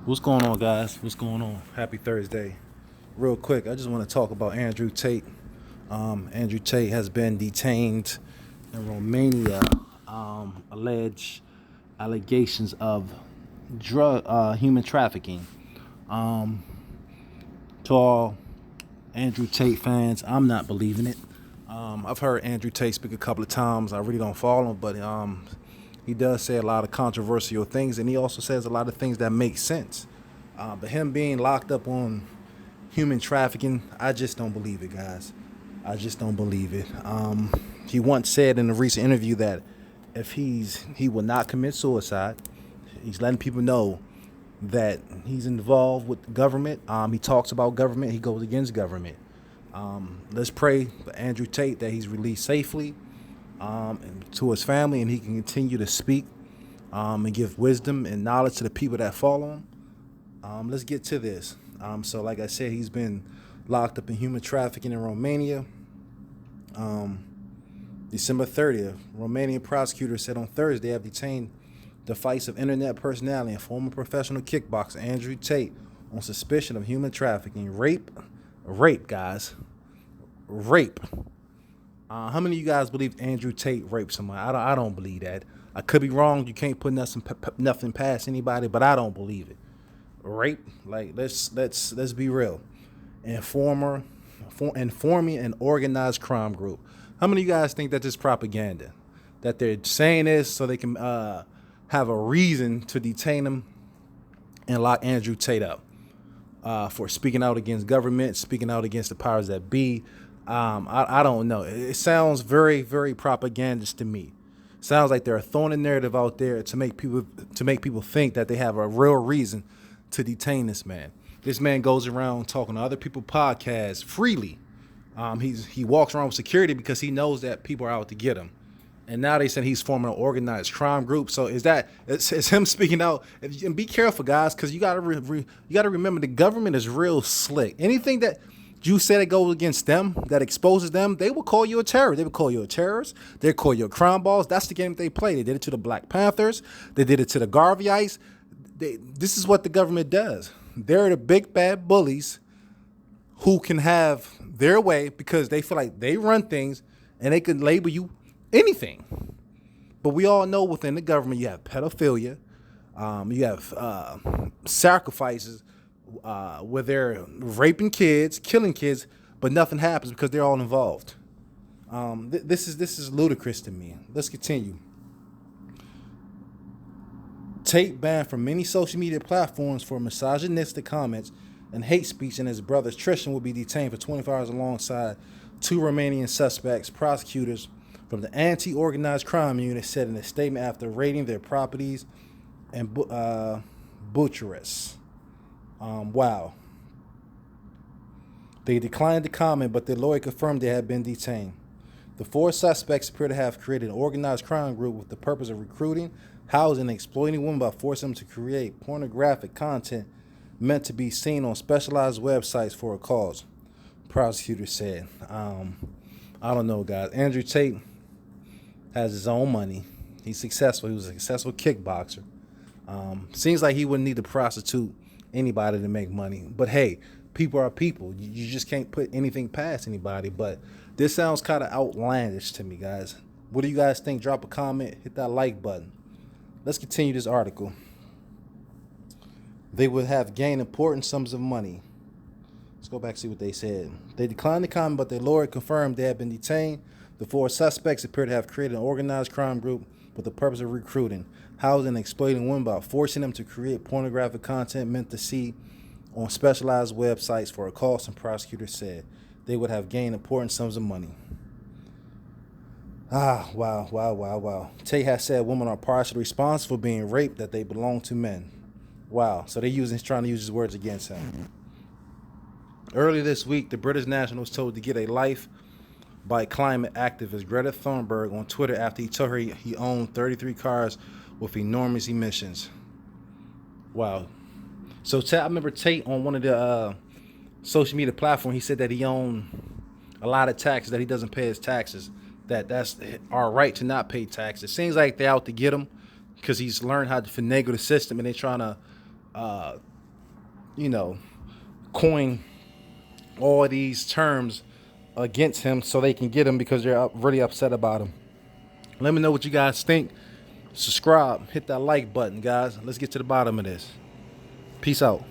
What's going on, guys? What's going on? Happy Thursday. Real quick, I just want to talk about Andrew Tate. Andrew Tate has been detained in Romania. Alleged allegations of human trafficking. Um, to all Andrew Tate fans, I'm not believing it. I've heard Andrew Tate speak a couple of times. I really don't follow him, but he does say a lot of controversial things, and he also says a lot of things that make sense. But him being locked up on human trafficking, I just don't believe it, guys. I just don't believe it. He once said in a recent interview that if he will not commit suicide. He's letting people know that he's involved with the government. He talks about government. He goes against government. Let's pray for Andrew Tate that he's released safely and to his family, and he can continue to speak and give wisdom and knowledge to the people that follow him. Let's get to this. So like I said, he's been locked up in human trafficking in Romania. December 30th, Romanian prosecutors said on Thursday they have detained the decisive internet personality and former professional kickboxer Andrew Tate on suspicion of human trafficking, rape, guys, rape. How many of you guys believe Andrew Tate raped somebody? I don't believe that. I could be wrong. You can't put nothing past anybody, but I don't believe it. Rape, like let's be real. Informing an organized crime group. How many of you guys think that this is propaganda? That they're saying this so they can have a reason to detain him and lock Andrew Tate up for speaking out against government, speaking out against the powers that be. I don't know. It sounds very, very propagandist to me. Sounds like they're throwing a narrative out there to make people think that they have a real reason to detain this man. This man goes around talking to other people's podcasts freely. He walks around with security because he knows that people are out to get him. And now they said he's forming an organized crime group. So it's him speaking out. And be careful, guys, because you gotta remember the government is real slick. Anything that you say that goes against them, that exposes them, they will call you a terrorist. They will call you a terrorist. They'll call you a crime boss. That's the game they play. They did it to the Black Panthers. They did it to the Garveyites. This is what the government does. They're the big bad bullies who can have their way because they feel like they run things and they can label you anything. But we all know within the government you have pedophilia, you have sacrifices where they're raping kids, killing kids, but nothing happens because they're all involved. This is ludicrous to me. Let's continue. Tate banned from many social media platforms for misogynistic comments and hate speech, and his brother Tristan will be detained for 24 hours alongside two Romanian suspects. Prosecutors from the anti-organized crime unit said in a statement after raiding their properties in Bucharest. Wow. They declined to comment, but their lawyer confirmed they had been detained. The four suspects appear to have created an organized crime group with the purpose of recruiting, housing, and exploiting women by forcing them to create pornographic content meant to be seen on specialized websites for a cause, prosecutors said. I don't know, guys. Andrew Tate has his own money. He's successful. He was a successful kickboxer. Seems like he wouldn't need to prostitute anybody to make money. But hey, people are people. You just can't put anything past anybody. But this sounds kind of outlandish to me, guys. What do you guys think? Drop a comment. Hit that like button. Let's continue this article. They would have gained important sums of money. Let's go back and see what they said. They declined to comment, but their lawyer confirmed they had been detained. The four suspects appear to have created an organized crime group with the purpose of recruiting, housing, and exploiting women by forcing them to create pornographic content meant to see on specialized websites for a cause, and prosecutors said they would have gained important sums of money. Wow. Tate has said women are partially responsible for being raped, that they belong to men. Wow. So he's trying to use his words against him. Earlier this week, the British national was told to get a life by climate activist Greta Thunberg on Twitter after he told her he owned 33 cars with enormous emissions. Wow. So I remember Tate on one of the social media platforms, he said that he owned a lot of taxes, that he doesn't pay his taxes, that's our right to not pay taxes. It seems like they're out to get him because he's learned how to finagle the system, and they're trying to coin all these terms against him so they can get him because they're really upset about him. Let me know what you guys think. Subscribe, hit that like button, guys. Let's get to the bottom of this. Peace out.